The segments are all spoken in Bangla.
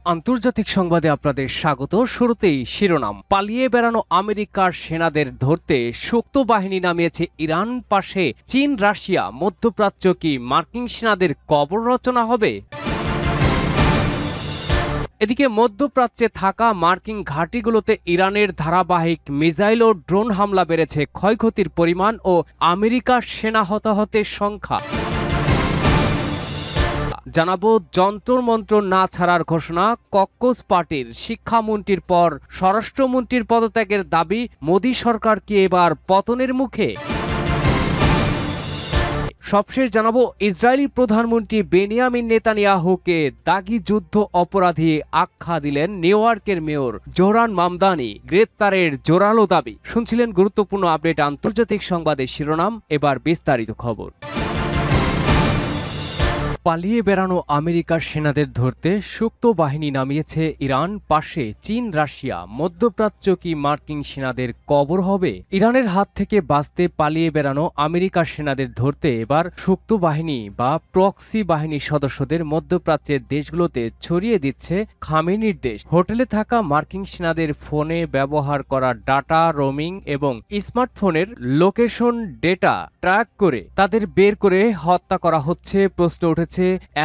আন্তর্জাতিক সংবাদে আপনাদের স্বাগত। শুরুতেই শিরোনাম। পালিয়ে বেড়ানো আমেরিকার সেনাদের ধরতে শক্ত বাহিনী নামিয়েছে ইরান। পাশে চীন, রাশিয়া। মধ্যপ্রাচ্য কি মার্কিন সেনাদের কবর রচনা হবে? এদিকে মধ্যপ্রাচ্যে থাকা মার্কিন ঘাঁটিগুলোতে ইরানের ধারাবাহিক মিসাইল ও ড্রোন হামলা বেড়েছে ক্ষয়ক্ষতির পরিমাণ ও আমেরিকার সেনা হতাহতের সংখ্যা। জানাবো যন্ত্রমন্ত্র না ছাড়ার ঘোষণা কক্কস পার্টির। শিক্ষামন্ত্রীর পর স্বরাষ্ট্রমন্ত্রীর পদত্যাগের দাবি। মোদী সরকার কি এবার পতনের মুখে? সবশেষ জানাবো ইসরায়েলি প্রধানমন্ত্রী বেনিয়ামিন নেতানিয়াহুকে দাগি যুদ্ধ অপরাধী আখ্যা দিলেন নিউ ইয়র্কের মেয়র জোহরান মামদানি। গ্রেপ্তারের জোরালো দাবি। শুনছিলেন গুরুত্বপূর্ণ আপডেট আন্তর্জাতিক সংবাদের শিরোনাম, এবার বিস্তারিত খবর। পালিয়ে বেড়ানো আমেরিকার সেনাদের ধরতে শক্ত বাহিনী নামিয়েছে ইরান। পাশে চীন, রাশিয়া। মধ্যপ্রাচ্য কি মার্কিন সেনাদের কবর হবে? ইরানের হাত থেকে বাঁচতে পালিয়ে বেড়ানো আমেরিকার সেনাদের ধরতে এবার শক্ত বাহিনী বা প্রক্সি বাহিনীর সদস্যদের মধ্যপ্রাচ্যের দেশগুলোতে ছড়িয়ে দিচ্ছে খামেনির দেশ। হোটেলে থাকা মার্কিন সেনাদের ফোনে ব্যবহার করা ডাটা রোমিং এবং স্মার্টফোনের লোকেশন ডেটা ট্র্যাক করে তাদের বের করে হত্যা করা হচ্ছে। প্রশ্ন উঠেছে,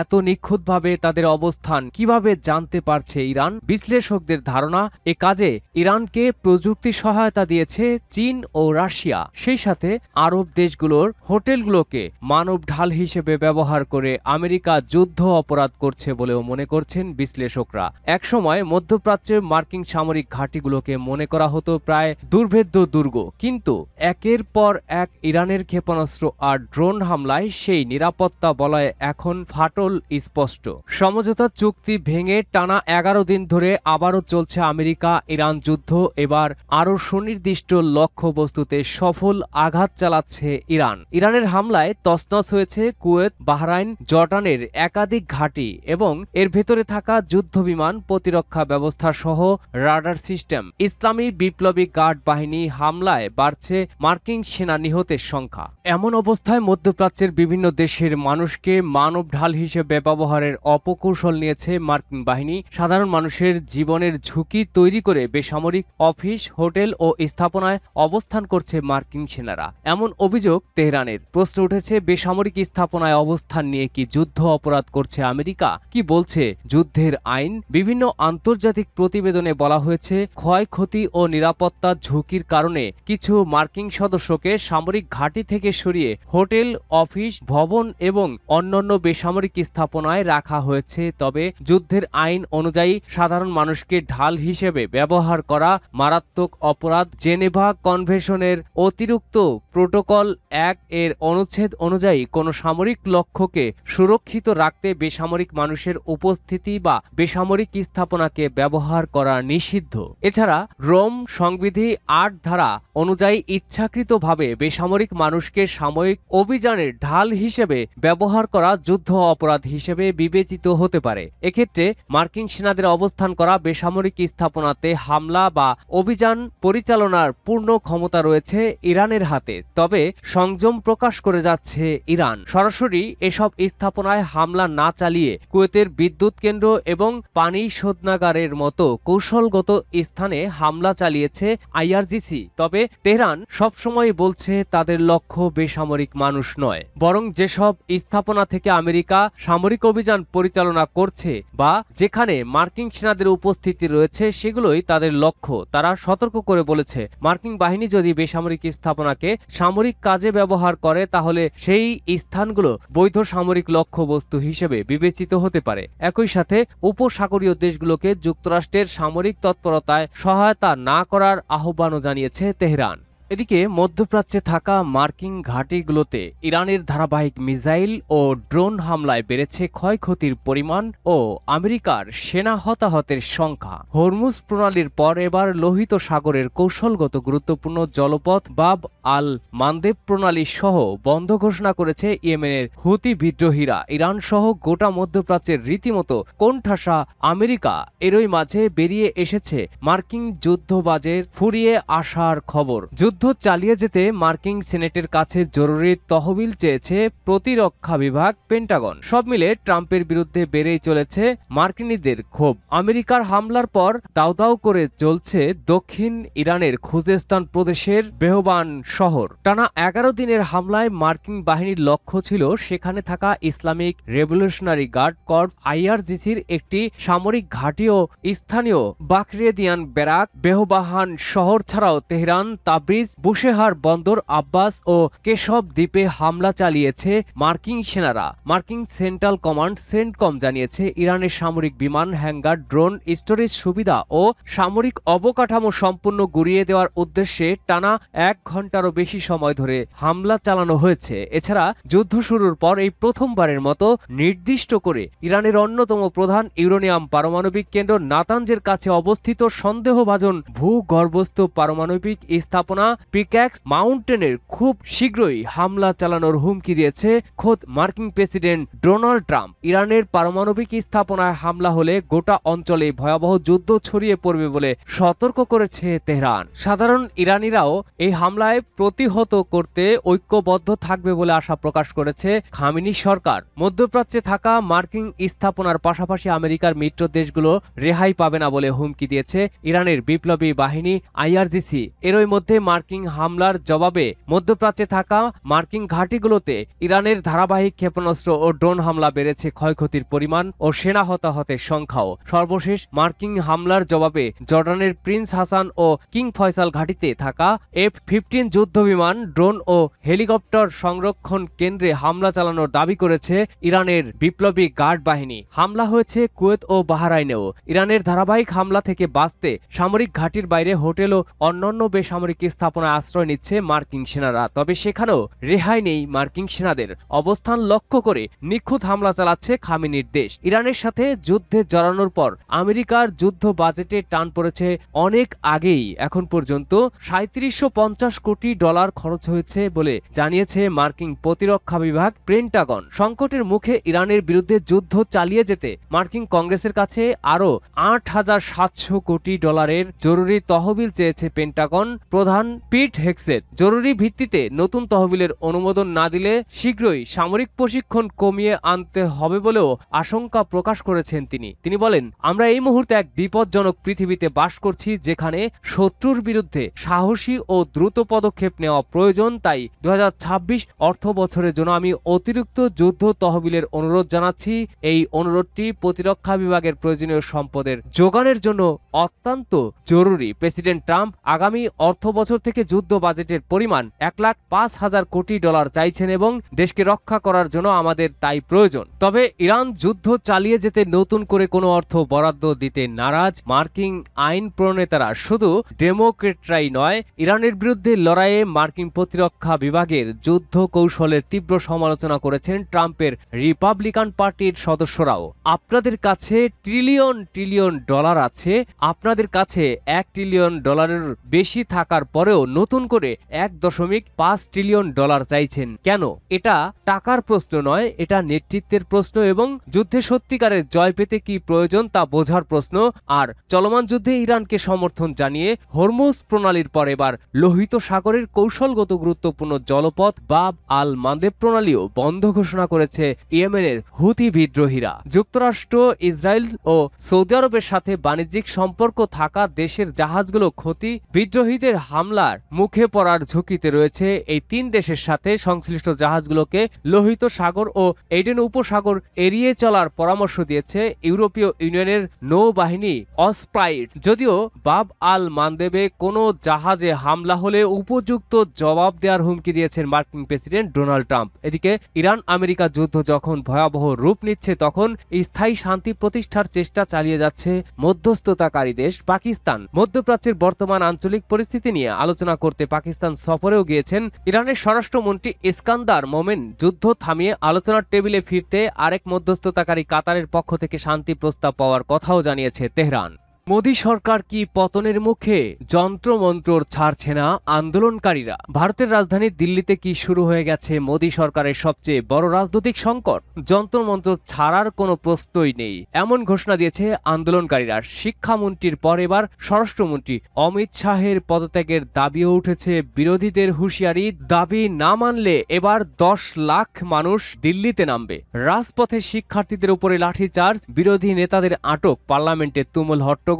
এত নিখুঁতভাবে তাদের অবস্থান কিভাবে জানতে পারছে ইরান? বিশ্লেষকদের ধারণা, এ কাজে ইরানকে প্রযুক্তি সহায়তা দিয়েছে চীন ও রাশিয়া। সেই সাথে আরব দেশগুলোর হোটেলগুলোকে মানব ঢাল হিসেবে ব্যবহার করে আমেরিকা যুদ্ধ অপরাধ করছে বলেও মনে করছেন বিশ্লেষকরা। একসময় মধ্যপ্রাচ্যের মার্কিন সামরিক ঘাঁটিগুলোকে মনে করা হতো প্রায় দুর্ভেদ্য দুর্গ, কিন্তু একের পর এক ইরানের ক্ষেপণাস্ত্র আর ড্রোন হামলায় সেই নিরাপত্তা বলয় এখন ফাটল স্পষ্ট। সমঝোতা চুক্তি ভেঙে টানা 11 দিন ধরে আবারও চলছে আমেরিকা ইরান যুদ্ধ। এবার আরও সুনির্দিষ্ট লক্ষ্যবস্তুতে সফল আঘাত চালাচ্ছে ইরান। ইরানের হামলায় তছনছ হয়েছে কুয়েত, বাহরাইন, জর্ডানের একাধিক ঘাঁটি এবং এর ভেতরে থাকা যুদ্ধবিমান, প্রতিরক্ষা ব্যবস্থা সহ রাডার সিস্টেম। ইসলামী বিপ্লবী গার্ড বাহিনী হামলায় বাড়ছে মার্কিন সেনা নিহতের সংখ্যা। এমন অবস্থায় মধ্যপ্রাচ্যের বিভিন্ন দেশের মানুষকে মানব ঢাল হিসেবে ব্যবহারের অপকৌশল নিয়েছে মার্কিন বাহিনী। সাধারণ মানুষের জীবনের ঝুঁকি তৈরি করে বেসামরিক অফিস, হোটেল ও স্থাপনায় অবস্থান করছে মার্কিন সেনারা, এমন অভিযোগ তেহরানের। প্রশ্ন উঠেছে, বেসামরিক স্থাপনায় অবস্থান নিয়ে কি যুদ্ধ অপরাধ করছে আমেরিকা? কি বলছে যুদ্ধের আইন? বিভিন্ন আন্তর্জাতিক প্রতিবেদনে বলা হয়েছে, ক্ষয়ক্ষতি ও নিরাপত্তা ঝুঁকির কারণে কিছু মার্কিন সদস্যকে সামরিক ঘাঁটি থেকে সরিয়ে হোটেল, অফিস, ভবন এবং অন্যান্য বেসামরিক স্থাপনায় রাখা হয়েছে। তবে যুদ্ধের আইন অনুযায়ী সাধারণ মানুষকে ঢাল হিসেবে ব্যবহার করা মারাত্মক অপরাধ। জেনেভা কনভেনশনের অতিরিক্ত প্রোটোকল 1 এর অনুচ্ছেদ অনুযায়ী কোনো সামরিক লক্ষ্যকে সুরক্ষিত রাখতে বেসামরিক মানুষের উপস্থিতি বা বেসামরিক স্থাপনাকে ব্যবহার করা নিষিদ্ধ। এছাড়া রোম সংবিধি 8 ধারা অনুযায়ী ইচ্ছাকৃতভাবে বেসামরিক মানুষকে সাময়িক অভিযানের ঢাল হিসেবে ব্যবহার করা যুদ্ধ অপরাধ হিসেবে বিবেচিত হতে পারে। এক্ষেত্রে মার্কিন সেনাদের অবস্থান করা বেসামরিক স্থাপনাতে হামলা বা অভিযান পরিচালনার পূর্ণ ক্ষমতা রয়েছে ইরানের হাতে। তবে সংযম প্রকাশ করে যাচ্ছে ইরান। সরাসরি এসব স্থাপনায় হামলা না চালিয়ে কুয়েতের বিদ্যুৎ কেন্দ্র এবং পানি শোধনাগারের মতো কৌশলগত স্থানে হামলা চালিয়েছে আইআরজিসি। তবে তেহরান সবসময় বলছে তাদের লক্ষ্য বেসামরিক মানুষ নয়, বরং যেসব স্থাপনা থেকে আমেরিকা সামরিক অভিযান পরিচালনা করছে বা যেখানে মার্কিন সেনাদের উপস্থিতি রয়েছে সেগুলোই তাদের লক্ষ্য। তারা সতর্ক করে বলেছে, মার্কিন বাহিনী যদি বেসামরিক স্থাপনাকে সামরিক কাজে ব্যবহার করে তাহলে সেই স্থানগুলো বৈধ সামরিক লক্ষ্যবস্তু হিসেবে বিবেচিত হতে পারে। একই সাথে উপসাগরীয় দেশগুলোকে যুক্তরাষ্ট্রের সামরিক তৎপরতায় সহায়তা না করার আহ্বানও জানিয়েছে তেহরান। এদিকে মধ্যপ্রাচ্যে থাকা মার্কিন ঘাঁটিগুলোতে ইরানের ধারাবাহিক মিসাইল ও ড্রোন হামলায় বেড়েছে ক্ষয়ক্ষতির পরিমাণ ও আমেরিকার সেনা হতাহতের সংখ্যা। হরমুজ প্রণালীর পর এবার লোহিত সাগরের কৌশলগত গুরুত্বপূর্ণ জলপথ বাব আল মানদেব প্রণালী সহ বন্ধ ঘোষণা করেছে ইয়েমেনের হুতি বিদ্রোহীরা। ইরান সহ গোটা মধ্যপ্রাচ্যের রীতিমতো কোণঠাসা আমেরিকা। এরই মাঝে বেরিয়ে এসেছে মার্কিন যুদ্ধবাজের ফুরিয়ে আসার খবর। যুদ্ধ চালিয়ে যেতে মার্কিন সিনেটের কাছে জরুরি তহবিল চেয়েছে প্রতিরক্ষা বিভাগ, পেন্টাগন। সব মিলে ট্রাম্পের বিরুদ্ধে বেড়েই চলেছে মার্কিনীদের ক্ষোভ। আমেরিকার হামলার পর দাউ দাউ করে চলছে দক্ষিণ ইরানের খুজেস্তান প্রদেশের বেহবান শহর। টানা 11 দিনের হামলায় মার্কিন বাহিনীর লক্ষ্য ছিল সেখানে থাকা ইসলামিক রেভলিউশনারি গার্ড কর্পস IRGCর একটি সামরিক ঘাঁটি ও স্থানীয় বাকরেদিয়ান ব্যারাক। বেহবাহান শহর ছাড়াও তেহরান, তাবরিজ, বুশেহার বন্দর, আব্বাস ও কেশব দ্বীপে হামলা চালিয়েছে মার্কিন সেনারা। মার্কিন সেন্ট্রাল কমান্ড সেন্টকম জানিয়েছে ইরানের সামরিক বিমান, হ্যাঙ্গার, ড্রোন, স্টোরেজ সুবিধা ও সামরিক অবকাঠামো সম্পূর্ণ গুড়িয়ে দেওয়ার উদ্দেশ্যে টানা 1 ঘন্টারও বেশি সময় ধরে হামলা চালানো হয়েছে। এছাড়া যুদ্ধ শুরুর পর এই প্রথমবারের মতো নির্দিষ্ট করে ইরানের অন্যতম প্রধান ইউরেনিয়াম পারমাণবিক কেন্দ্র নাতানজের কাছে অবস্থিত সন্দেহভাজন ভূগর্ভস্থ পারমাণবিক স্থাপনা পিক্যাক্স মাউন্টেনের খুব শীঘ্রই হামলা চালানোর হুমকি দিয়েছে খোদ মার্কিন প্রেসিডেন্ট ডোনাল্ড ট্রাম্প। ইরানের পারমাণবিক স্থাপনায় হামলা হলে গোটা অঞ্চলে ভয়াবহ যুদ্ধ ছড়িয়ে পড়বে বলে সতর্ক করেছে তেহরান। সাধারণ ইরানিরাও এই হামলায় প্রতিহত করতে ঐক্যবদ্ধ থাকবে বলে আশা প্রকাশ করেছে খামেনি সরকার। মধ্যপ্রাচ্যে থাকা মার্কিন স্থাপনার পাশাপাশি আমেরিকার মিত্র দেশগুলো রেহাই পাবে না বলে হুমকি দিয়েছে ইরানের বিপ্লবী বাহিনী IRGC। এরই মধ্যে মার্কিন হামলার জবাবে মধ্যপ্রাচ্যে থাকা মার্কিন ঘাঁটিগুলোতে ইরানের ধারাবাহিক ক্ষেপণাস্ত্র ও ড্রোন হামলা বেড়েছে, ক্ষয়ক্ষতির পরিমাণ ও সেনা হতাহতের সংখ্যাও। সর্বশেষ মার্কিন হামলার জবাবে জর্ডানের প্রিন্স হাসান ও কিং ফয়সাল ঘাঁটিতে থাকা F-15 যুদ্ধবিমান, ড্রোন ও হেলিকপ্টার সংরক্ষণ কেন্দ্রে হামলা চালানোর দাবি করেছে ইরানের বিপ্লবী গার্ড বাহিনী। হামলা হয়েছে কুয়েত ও বাহরাইনেও। ইরানের ধারাবাহিক হামলা থেকে বাঁচতে সামরিক ঘাঁটির বাইরে হোটেল ও অন্যান্য বেসামরিক স্থাপনায় আশ্রয় নিচ্ছে মার্কিন সেনারা। তবে সেখানেও রেহাই নেই মার্কিন সেনাদের। অবস্থান লক্ষ্য করে নিখুঁত হামলা চালাচ্ছে খামেনির দেশ। ইরানের সাথে যুদ্ধে জড়ানোর পর আমেরিকার যুদ্ধ বাজেটে টান পড়েছে অনেক আগেই। এখন পর্যন্ত ৩৭৫০ কোটি ডলার খরচ হয়েছে বলে জানিয়েছে মার্কিন প্রতিরক্ষা বিভাগ, পেন্টাগন। সংকটের মুখে ইরানের বিরুদ্ধে যুদ্ধ চালিয়ে যেতে মার্কিন কংগ্রেসের কাছে আরও ৮৭০০ কোটি ডলারের জরুরি তহবিল চেয়েছে পেন্টাগন প্রধান পিট হেগসেথ। জরুরি ভিত্তিতে নতুন তহবিলের অনুমোদন না দিলে শীঘ্রই সামরিক প্রশিক্ষণ কমিয়ে আনতে হবে বলেও আশঙ্কা প্রকাশ করেছেন তিনি বলেন, আমরা এই মুহূর্তে এক বিপজ্জনক পৃথিবীতে বাস করছি যেখানে শত্রুর বিরুদ্ধে সাহসী ও দ্রুত পদক্ষেপ নেওয়া প্রয়োজন। তাই ২০২৬ অর্থ বছরের জন্য আমি অতিরিক্ত যুদ্ধ তহবিলের অনুরোধ জানাচ্ছি। এই অনুরোধটি প্রতিরক্ষা বিভাগের প্রয়োজনীয় সম্পদের যোগানের জন্য অত্যন্ত জরুরি। প্রেসিডেন্ট ট্রাম্প আগামী অর্থ বছর থেকে যুদ্ধ বাজেটের পরিমাণ ১,৫,০০০ কোটি ডলার চাইছেন এবং দেশকে রক্ষা করার জন্য আমাদের তাই প্রয়োজন। তবে ইরান যুদ্ধ চালিয়ে যেতে নতুন করে কোনো অর্থ বরাদ্দ দিতে নারাজ মার্কিন আইন প্রণেতারা। শুধু ডেমোক্রেটরাই নয়, ইরানের বিরুদ্ধে লড়াইয়ে মার্কিন প্রতিরক্ষা বিভাগের যুদ্ধ কৌশলের তীব্র সমালোচনা করেছেন ট্রাম্পের রিপাবলিকান পার্টির সদস্যরাও। আপনাদের কাছে ট্রিলিয়ন ডলার আছে, আপনাদের কাছে ১ ট্রিলিয়ন ডলারের বেশি থাকার পরেও নতুন করে ১.৫ ট্রিলিয়ন ডলার চাইছেন কেন? এটা টাকার প্রশ্ন নয়, এটা নেতৃত্বের প্রশ্ন এবং যুদ্ধে সত্যিকারের জয় পেতে কি প্রয়োজন তা বোঝার প্রশ্ন। আর চলমান যুদ্ধে ইরানকে সমর্থন জানিয়ে হরমুজ প্রণালীর পর এবার লোহিত সাগরের কৌশলগত গুরুত্বপূর্ণ জলপথ বাব আল মান্দেব প্রণালীও বন্ধ ঘোষণা করেছে ইয়েমেনের হুথি বিদ্রোহীরা। যুক্তরাষ্ট্র, ইসরায়েল ও সৌদি আরবের সাথে বাণিজ্যিক সম্পর্ক থাকা দেশের জাহাজগুলো হুথি বিদ্রোহীদের হামলার মুখে পড়ার ঝুঁকিতে রয়েছে। এই ৩ দেশের সাথে সংশ্লিষ্ট জাহাজগুলোকে লোহিত সাগর ও এডেন উপসাগর এড়িয়ে চলার পরামর্শ দিয়েছে ইউরোপীয় ইউনিয়নের নৌবাহিনী অসপ্রাইট। যদিও বাব আল মান্দেবে কোনো জাহাজে হামলা হলে উপযুক্ত জবাব দেওয়ার হুমকি দিয়েছেন মার্কিন প্রেসিডেন্ট ডোনাল্ড ট্রাম্প। এদিকে ইরান আমেরিকা যুদ্ধ যখন ভয়াবহ রূপ নিচ্ছে তখন স্থায়ী শান্তি প্রতিষ্ঠার চেষ্টা চালিয়ে যাচ্ছে মধ্যস্থতাকারী দেশ পাকিস্তান। মধ্যপ্রাচ্যের বর্তমান আঞ্চলিক পরিস্থিতি নিয়ে আলোচনা করতে পাকিস্তান সফরেও গিয়েছেন ইরানের স্বরাষ্ট্রমন্ত্রী ইস্কান্দার মোমেন। যুদ্ধ থামিয়ে আলোচনার টেবিলে ফিরতে আরেক মধ্যস্থতাকারী কাতারের পক্ষ থেকে শান্তি প্রস্তাব পাওয়ার কথাও জানিয়েছে তেহরান। মোদী সরকার কি পতনের মুখে? যন্ত্রমন্ত্রর ছাড়ছে না আন্দোলনকারীরা। ভারতের রাজধানী দিল্লিতে কি শুরু হয়ে গেছে মোদী সরকারের সবচেয়ে বড় রাজনৈতিক সংকট? যন্ত্রমন্ত্র ছাড়ার কোনো প্রশ্নই নেই, এমন ঘোষণা দিয়েছে আন্দোলনকারীরা। শিক্ষামন্ত্রীর পর এবার স্বরাষ্ট্রমন্ত্রী অমিত শাহের পদত্যাগের দাবিও উঠেছে। বিরোধীদের হুঁশিয়ারি, দাবি না মানলে এবার 10 লাখ মানুষ দিল্লিতে নামবে। রাজপথে শিক্ষার্থীদের উপরে লাঠিচার্জ, বিরোধী নেতাদের আটক, পার্লামেন্টে তুমুল হট্টগোল,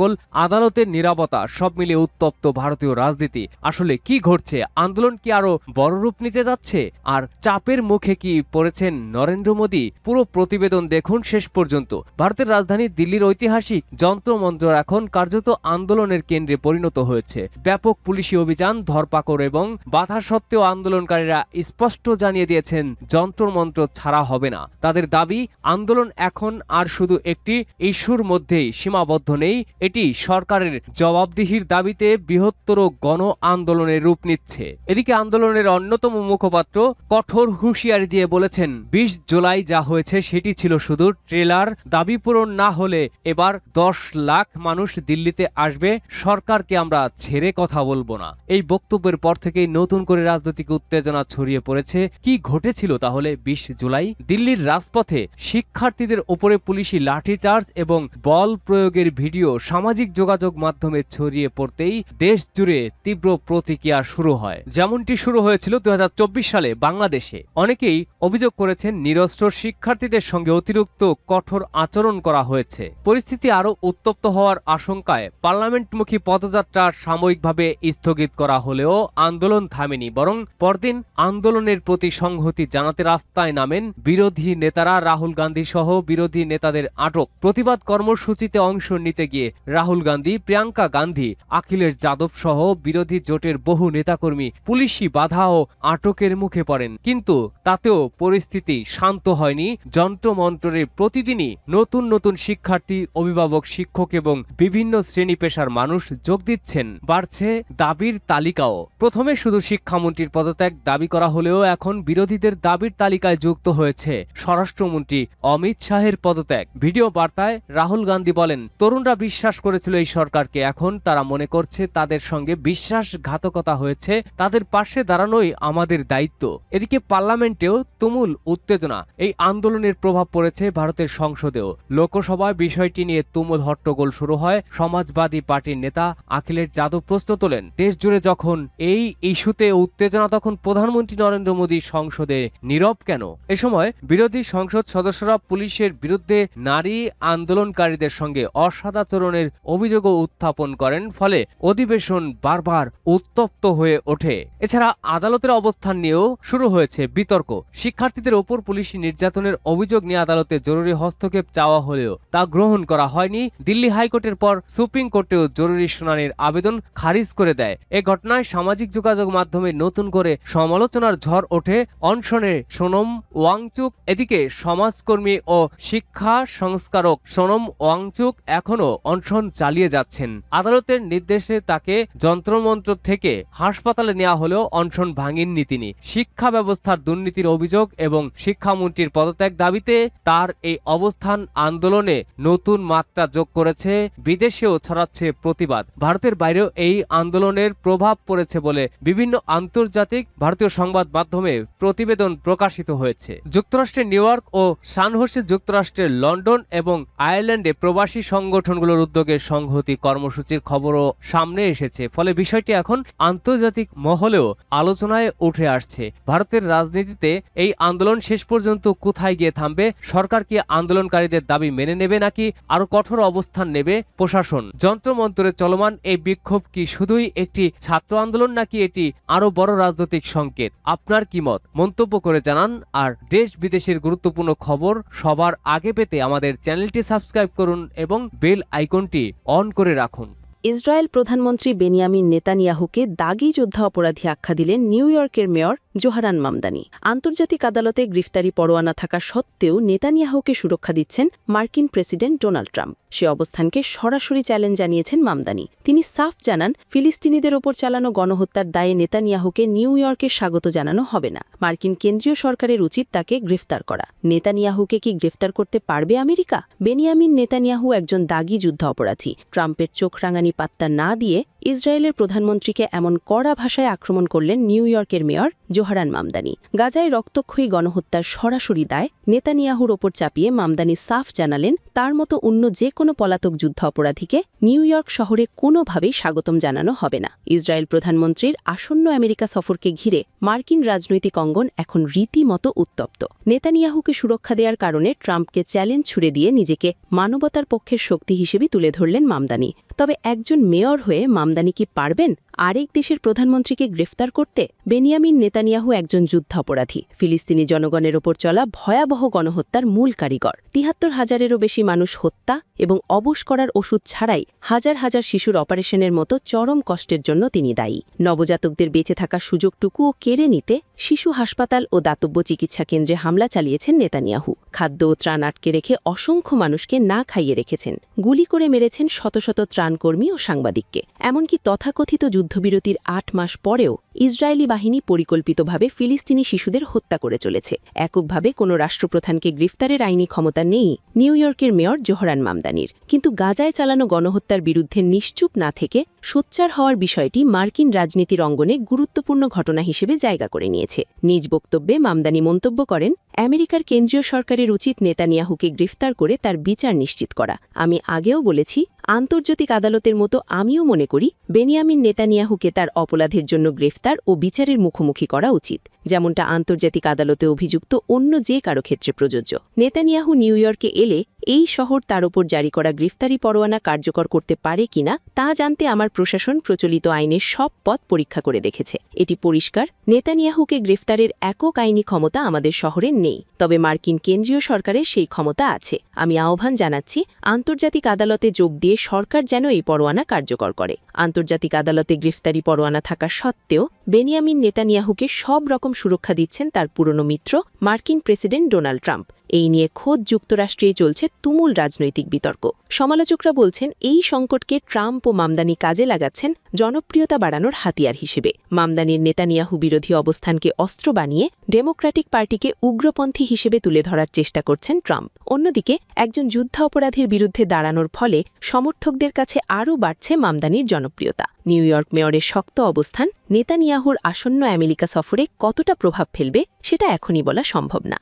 আদালতের নীরবতা, সব মিলিয়ে উত্তপ্ত ভারতীয় রাজনীতি। আসলে কি ঘটছে? আন্দোলন কি আরো বড় রূপ নিতে যাচ্ছে? আর চাপের মুখে কি পড়েছেন নরেন্দ্র মোদী? পুরো প্রতিবেদন দেখুন শেষ পর্যন্ত। ভারতের রাজধানী দিল্লির ঐতিহাসিক যন্ত্রমন্ত্র এখন কার্যত আন্দোলনের কেন্দ্রে পরিণত হয়েছে। ব্যাপক পুলিশি অভিযান, ধরপাকড় এবং বাধা সত্ত্বেও আন্দোলনকারীরা স্পষ্ট জানিয়ে দিয়েছেন যন্ত্রমন্ত্র ছাড়া হবে না। তাদের দাবি, আন্দোলন এখন আর শুধু একটি ইস্যুর মধ্যেই সীমাবদ্ধ নেই, এটি সরকারের জবাবদিহির দাবিতে বৃহত্তর গণ আন্দোলনের রূপ নিচ্ছে। এদিকে আন্দোলনের অন্যতম মুখপাত্র কঠোর হুঁশিয়ারি দিয়ে বলেছেন, 20 জুলাই যা হয়েছে সেটি ছিল শুধু ট্রেলার। দাবি পূরণ না হলে এবার 10 লাখ মানুষ দিল্লিতে আসবে, সরকারকে আমরা ছেড়ে কথা বলবো না। এই বক্তব্যের পর থেকেই নতুন করে রাজনৈতিক উত্তেজনা ছড়িয়ে পড়েছে। কি ঘটেছিল তাহলে 20 জুলাই? দিল্লির রাজপথে শিক্ষার্থীদের উপরে পুলিশি লাঠিচার্জ এবং বল প্রয়োগের ভিডিও সামাজিক যোগাযোগ মাধ্যমে ছড়িয়ে পড়তেই দেশ জুড়ে তীব্র প্রতিক্রিয়া শুরু হয়। যেমনটি শুরু হয়েছিল 2024 সালে বাংলাদেশে। অনেকেই অভিযোগ করেছেন, নিরস্ত্র শিক্ষার্থীদের সঙ্গে অতিরিক্ত কঠোর আচরণ করা হয়েছে। পরিস্থিতি আরও উত্তপ্ত হওয়ার আশঙ্কায় পার্লামেন্টমুখী পদযাত্রা সাময়িকভাবে স্থগিত করা হলেও আন্দোলন থামেনি, বরং পরদিন আন্দোলনের প্রতি সংহতি জানাতে রাস্তায় নামেন বিরোধী নেতারা। রাহুল গান্ধী সহ বিরোধী নেতাদের আটক। প্রতিবাদ কর্মসূচিতে অংশ নিতে গিয়ে রাহুল গান্ধী, প্রিয়াঙ্কা গান্ধী, অখিলেশ যাদব সহ বিরোধী জোটের বহু নেতাকর্মী পুলিশি বাধা ও আটকের মুখে পড়েন। কিন্তু তাতেও পরিস্থিতি শান্ত হয়নি। যন্ত্রমন্ত্রে প্রতিদিনই নতুন নতুন শিক্ষার্থী, অভিভাবক, শিক্ষক এবং বিভিন্ন শ্রেণী পেশার মানুষ যোগ দিচ্ছেন। বাড়ছে দাবির তালিকাও। প্রথমে শুধু শিক্ষামন্ত্রীর পদত্যাগ দাবি করা হলেও এখন বিরোধীদের দাবির তালিকায় যুক্ত হয়েছে স্বরাষ্ট্রমন্ত্রী অমিত শাহের পদত্যাগ। ভিডিও বার্তায় রাহুল গান্ধী বলেন, তরুণরা বিশ্বাস করেছিল এই সরকারকে, এখন তারা মনে করছে তাদের সঙ্গে বিশ্বাসঘাতকতা হয়েছে, তাদের পাশে দাঁড়ানোই আমাদের দায়িত্ব। এদিকে পার্লামেন্টেও তুমুল উত্তেজনা। এই আন্দোলনের প্রভাব পড়েছে ভারতের সংসদেও। লোকসভায় বিষয়টি নিয়ে তুমুল হট্টগোল শুরু হয়। সমাজবাদী পার্টির নেতা অখিলেশ যাদব প্রশ্ন তোলেন, দেশ জুড়ে যখন এই ইস্যুতে উত্তেজনা, তখন প্রধানমন্ত্রী নরেন্দ্র মোদী সংসদে নীরব কেন? এ সময় বিরোধী সংসদ সদস্যরা পুলিশের বিরুদ্ধে নারী আন্দোলনকারীদের সঙ্গে অসদাচরণের অভিযোগও উত্থাপন করেন, ফলে অধিবেশন বারবার উত্তপ্ত হয়ে ওঠে। এছাড়া আদালতের অবস্থান নিয়েও শুরু হয়েছে বিতর্ক। শিক্ষার্থীদের ওপর পুলিশি নির্যাতনের অভিযোগ নিয়ে আদালতে জরুরি হস্তক্ষেপ চাওয়া হলেও তা গ্রহণ করা হয়নি। দিল্লি হাইকোর্টের পর সুপ্রিম কোর্টেও জরুরি শুনানির আবেদন খারিজ করে দেয়। এ ঘটনায় সামাজিক যোগাযোগ মাধ্যমে নতুন করে সমালোচনার ঝড় ওঠে। অনশনে সোনম ওয়াংচুক। এদিকে সমাজকর্মী ও শিক্ষা সংস্কারক সোনম ওয়াংচুক এখনও অনশন চালিয়ে যাচ্ছেন। আদালতের নির্দেশে তাকে যন্ত্রমন্ত্র থেকে হাসপাতালে নেওয়া হলেও অনশন ভাঙেননি তিনি। শিক্ষা ব্যবস্থার দুর্নীতির অভিযোগ এবং শিক্ষামন্ত্রীর পদত্যাগ দাবিতে তার এই অবস্থান আন্দোলনে নতুন মাত্রা যোগ করেছে। বিদেশেও ছড়াচ্ছে প্রতিবাদ। ভারতের বাইরেও এই আন্দোলনের প্রভাব পড়েছে বলে বিভিন্ন আন্তর্জাতিক ভারতীয় সংবাদ মাধ্যমে প্রতিবেদন প্রকাশিত হয়েছে। যুক্তরাষ্ট্রের নিউ ইয়র্ক ও সান হোসে, যুক্তরাষ্ট্রের লন্ডন এবং আয়ারল্যান্ডে প্রবাসী সংগঠনগুলোর উদ্যোগে সংহতি কর্মসূচির খবরও সামনে এসেছে। ফলে বিষয়টি এখন আন্তর্জাতিক মহলেও আলোচনায় উঠে আসছে। ভারতের রাজনীতিতে এই আন্দোলন শেষ পর্যন্ত কোথায় গিয়ে থামবে? সরকার কি আন্দোলনকারীদের দাবি মেনে নেবে, নাকি আরো কঠোর অবস্থান নেবে প্রশাসন? যন্ত্রমন্ত্রে চলমান এই বিক্ষোভ কি শুধুই একটি ছাত্র আন্দোলন, নাকি এটি আরো বড় রাজনৈতিক সংকেত? আপনার কি মত? মন্তব্য করে জানান। আর দেশ বিদেশের গুরুত্বপূর্ণ খবর সবার আগে পেতে আমাদের চ্যানেলটি সাবস্ক্রাইব করুন এবং বেল আইকনটি অন করে রাখুন। ইসরায়েল প্রধানমন্ত্রী বেনিয়ামিন নেতানিয়াহুকে দাগি যোদ্ধা অপরাধী আখ্যা দিলেন নিউ ইয়র্কের মেয়র জোহরান মামদানি। আন্তর্জাতিক আদালতে গ্রেফতারি পরোয়ানা থাকা সত্ত্বেও নেতানিয়াহুকে সুরক্ষা দিচ্ছেন মার্কিন প্রেসিডেন্ট ডোনাল্ড ট্রাম্প। সে অবস্থানকে সরাসরি চ্যালেঞ্জ জানিয়েছেন মামদানি। তিনি সাফ জানান, ফিলিস্তিনিদের ওপর চালানো গণহত্যার দায়ে নেতানিয়াহুকে নিউ ইয়র্কে স্বাগত জানানো হবে না। মার্কিন কেন্দ্রীয় সরকারের উচিত তাকে গ্রেফতার করা। নেতানিয়াহুকে কি গ্রেফতার করতে পারবে আমেরিকা? বেনিয়ামিন নেতানিয়াহু একজন দাগি যুদ্ধ অপরাধী। ট্রাম্পের চোখ রাঙানি পাত্তা না দিয়ে ইসরায়েলের প্রধানমন্ত্রীকে এমন কড়া ভাষায় আক্রমণ করলেন নিউ ইয়র্কের মেয়র জোহরান মামদানি। গাজায় রক্তক্ষয়ী গণহত্যার সরাসরি দায় নেতানিয়াহুর ওপর চাপিয়ে মামদানি সাফ জানালেন, তার মতো অন্য যে কোনো পলাতক যুদ্ধ অপরাধীকে নিউ ইয়র্ক শহরে কোনোভাবেই স্বাগতম জানানো হবে না। ইসরায়েল প্রধানমন্ত্রীর আসন্ন আমেরিকা সফরকে ঘিরে মার্কিন রাজনৈতিক অঙ্গন এখন রীতিমতো উত্তপ্ত। নেতানিয়াহুকে সুরক্ষা দেওয়ার কারণে ট্রাম্পকে চ্যালেঞ্জ ছুড়ে দিয়ে নিজেকে মানবতার পক্ষের শক্তি হিসেবে তুলে ধরলেন মামদানি। তবে একজন মেয়র হয়ে মামদানি কি পারবেন আরেক দেশের প্রধানমন্ত্রীকে গ্রেফতার করতে? বেনিয়ামিন নেতানিয়াহু একজন যুদ্ধাপরাধী, ফিলিস্তিনি জনগণের ওপর চলা ভয়াবহ গণহত্যার মূল কারিগর। ৭৩,০০০-এরও বেশি মানুষ হত্যা এবং অবশ করার ওষুধ ছাড়াই হাজার হাজার শিশুর অপারেশনের মতো চরম কষ্টের জন্য তিনি দায়ী। নবজাতকদের বেঁচে থাকার সুযোগটুকুও কেড়ে নিতে শিশু হাসপাতাল ও দাতব্য চিকিৎসা কেন্দ্রে হামলা চালিয়েছেন নেতানিয়াহু। খাদ্য ও ত্রাণ আটকে রেখে অসংখ্য মানুষকে না খাইয়ে রেখেছেন। গুলি করে মেরেছেন শত শত ত্রাণকর্মী ও সাংবাদিককে। এমনকি তথাকথিত যুদ্ধবিরতির ৮ মাস পরেও ইসরায়েলি বাহিনী পরিকল্পিতভাবে ফিলিস্তিনি শিশুদের হত্যা করে চলেছে। এককভাবে কোনো রাষ্ট্রপ্রধানকে গ্রেফতারের আইনি ক্ষমতা নেই নিউ ইয়র্কের মেয়র জোহরান মামদানির। কিন্তু গাজায় চালানো গণহত্যার বিরুদ্ধে নিশ্চুপ না থেকে সোচ্চার হওয়ার বিষয়টি মার্কিন রাজনীতির অঙ্গনে গুরুত্বপূর্ণ ঘটনা হিসেবে জায়গা করে নিয়েছে। নিজ বক্তব্যে মামদানি মন্তব্য করেন, আমেরিকার কেন্দ্রীয় সরকারের উচিত নেতানিয়াহুকে গ্রেফতার করে তার বিচার নিশ্চিত করা। আমি আগেও বলেছি, আন্তর্জাতিক আদালতের মতো আমিও মনে করি বেনিয়ামিন নেতানিয়াহুকে তার অপরাধের জন্য গ্রেফতার ও বিচারের মুখোমুখি করা উচিত, যেমনটা আন্তর্জাতিক আদালতে অভিযুক্ত অন্য যে কারো ক্ষেত্রে প্রযোজ্য। নেতানিয়াহু নিউ ইয়র্কে এলে এই শহর তার ওপর জারি করা গ্রেফতারি পরোয়ানা কার্যকর করতে পারে কিনা তা জানতে আমার প্রশাসন প্রচলিত আইনের সব পথ পরীক্ষা করে দেখেছে। এটি পরিষ্কার, নেতানিয়াহুকে গ্রেফতারের একক আইনি ক্ষমতা আমাদের শহরে নেই, তবে মার্কিন কেন্দ্রীয় সরকারের সেই ক্ষমতা আছে। আমি আহ্বান জানাচ্ছি, আন্তর্জাতিক আদালতে যোগ দিয়ে সরকার যেন এই পরোয়ানা কার্যকর করে। আন্তর্জাতিক আদালতে গ্রেফতারি পরোয়ানা থাকা সত্ত্বেও বেনিয়ামিন নেতানিয়াহুকে সব রকম সুরক্ষা দিচ্ছেন তার পুরনো মিত্র মার্কিন প্রেসিডেন্ট ডোনাল্ড ট্রাম্প। এই নিয়ে খোদ যুক্তরাষ্ট্রে চলছে তুমুল রাজনৈতিক বিতর্ক। সমালোচকরা বলছেন, এই সংকটকে ট্রাম্প ও মামদানি কাজে লাগাচ্ছেন জনপ্রিয়তা বাড়ানোর হাতিয়ার হিসেবে। মামদানির নেতানিয়াহু বিরোধী অবস্থানকে অস্ত্র বানিয়ে ডেমোক্র্যাটিক পার্টিকে উগ্রপন্থী হিসেবে তুলে ধরার চেষ্টা করছেন ট্রাম্প। অন্যদিকে একজন যুদ্ধাপরাধীর বিরুদ্ধে দাঁড়ানোর ফলে সমর্থকদের কাছে আরও বাড়ছে মামদানির জনপ্রিয়তা। নিউ ইয়র্ক মেয়রের শক্ত অবস্থান নেতানিয়াহুর আসন্ন আমেরিকা সফরে কতটা প্রভাব ফেলবে সেটা এখনই বলা সম্ভব না।